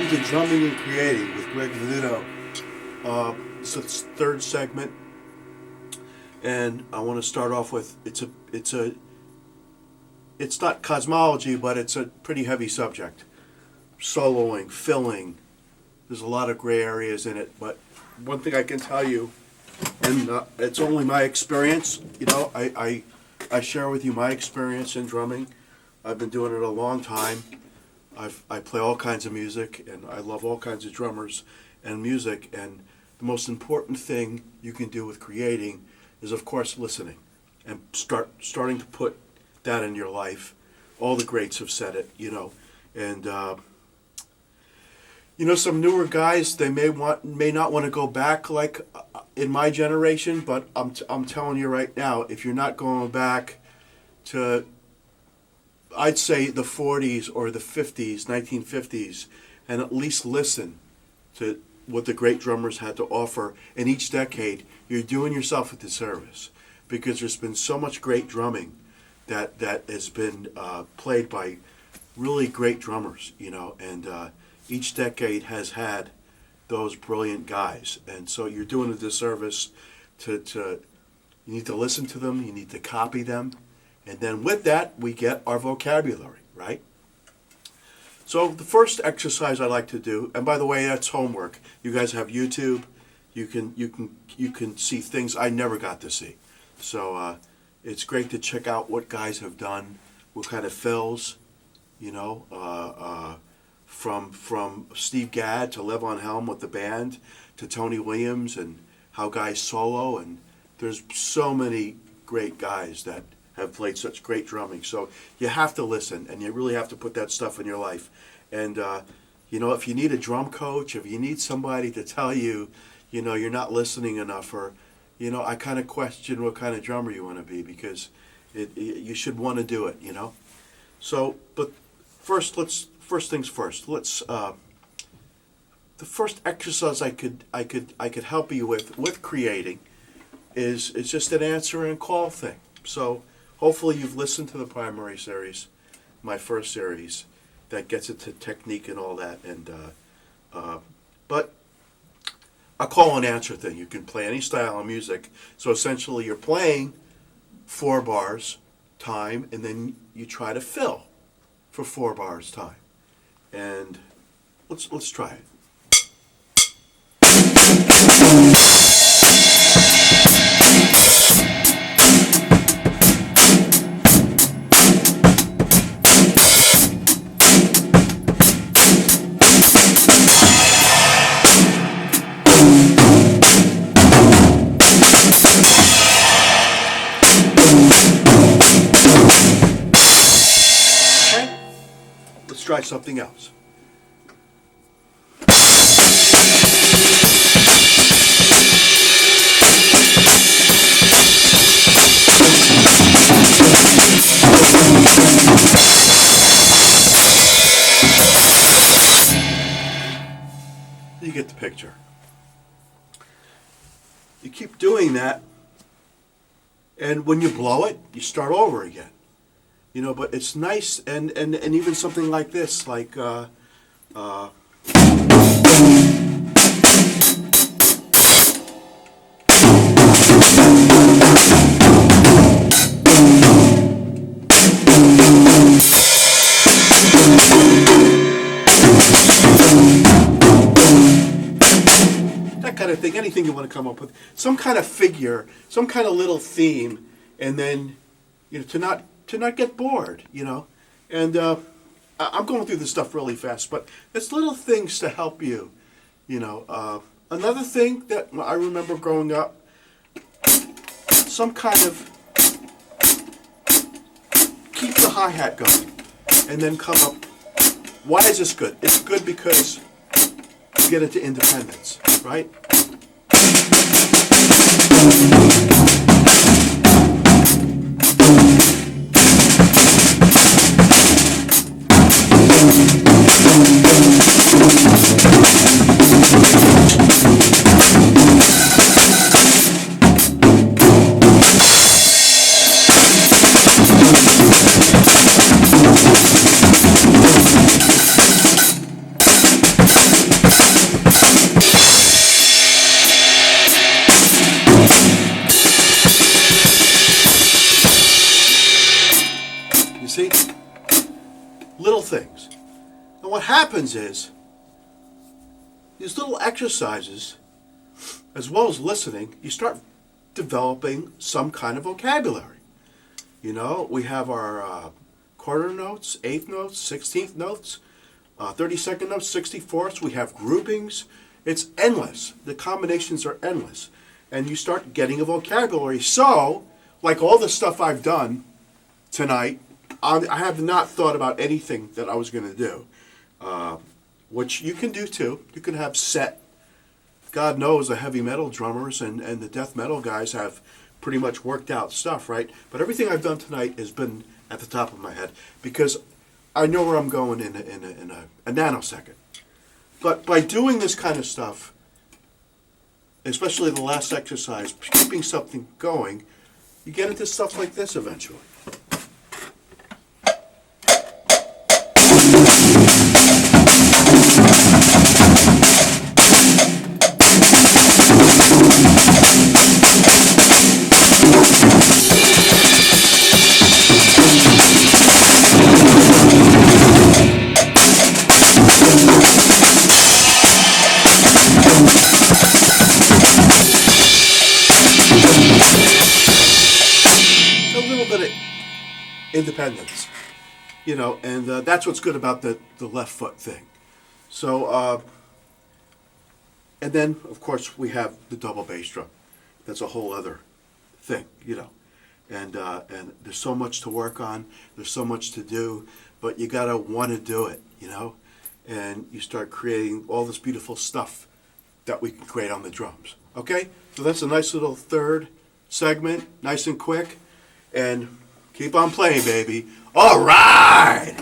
Welcome to Drumming and Creating with Greg VENUTO. It's the third segment, and I want to start off with it's not cosmology, but it's a pretty heavy subject. Soloing, filling. There's a lot of gray areas in it, but one thing I can tell you, and it's only my experience. I share with you my experience in drumming. I've been doing it a long time. I play all kinds of music, and I love all kinds of drummers and music, and the most important thing you can do with creating is, of course, listening and starting to put that in your life. All the greats have said it, and some newer guys, they may not want to go back like in my generation, but I'm telling you right now, if you're not going back to, I'd say, the 40s or the 50s, 1950s, and at least listen to what the great drummers had to offer in each decade, you're doing yourself a disservice, because there's been so much great drumming that has been played by really great drummers, and each decade has had those brilliant guys, and so you're doing a disservice to you need to listen to them, you need to copy them. And then with that, we get our vocabulary, right? So the first exercise I like to do, and by the way, that's homework. You guys have YouTube. You can see things I never got to see. So it's great to check out what guys have done, what kind of fills, from Steve Gadd to Levon Helm with the band to Tony Williams, and how guys solo. And there's so many great guys that have played such great drumming. So you have to listen, and you really have to put that stuff in your life. And, if you need a drum coach, if you need somebody to tell you, you're not listening enough, or, I kind of question what kind of drummer you want to be, because you should want to do it, So, but first things first. Let's, the first exercise I could help you with creating is just an answer and call thing. So, hopefully you've listened to the primary series, my first series, that gets into technique and all that. And but a call and answer thing. You can play any style of music. So essentially, you're playing 4 bars time, and then you try to fill for 4 bars time. And let's try it. Try something else. You get the picture. You keep doing that, and when you blow it, you start over again. But it's nice, and even something like this, like that kind of thing. Anything you want to come up with, some kind of figure, some kind of little theme, and then to not get bored, and I'm going through this stuff really fast, but it's little things to help you, Another thing that I remember growing up, some kind of keep the hi-hat going, and then come up. Why is this good? It's good because you get into independence, right? See? Little things. And what happens is, these little exercises, as well as listening, you start developing some kind of vocabulary. You know, we have our quarter notes, eighth notes, 16th notes, 32nd notes, 64ths. We have groupings. It's endless. The combinations are endless. And you start getting a vocabulary. So, like all the stuff I've done tonight, I have not thought about anything that I was going to do, which you can do too. You can have set. God knows the heavy metal drummers and the death metal guys have pretty much worked out stuff, right? But everything I've done tonight has been at the top of my head because I know where I'm going in a nanosecond. But by doing this kind of stuff, especially the last exercise, keeping something going, you get into stuff like this eventually. Independence, you know, and that's what's good about the left foot thing. So, and then of course we have the double bass drum. That's a whole other thing, you know, and there's so much to work on. There's so much to do, but you gotta want to do it, you know, and you start creating all this beautiful stuff that we can create on the drums. Okay, so that's a nice little third segment, nice and quick, and keep on playing, baby. All right!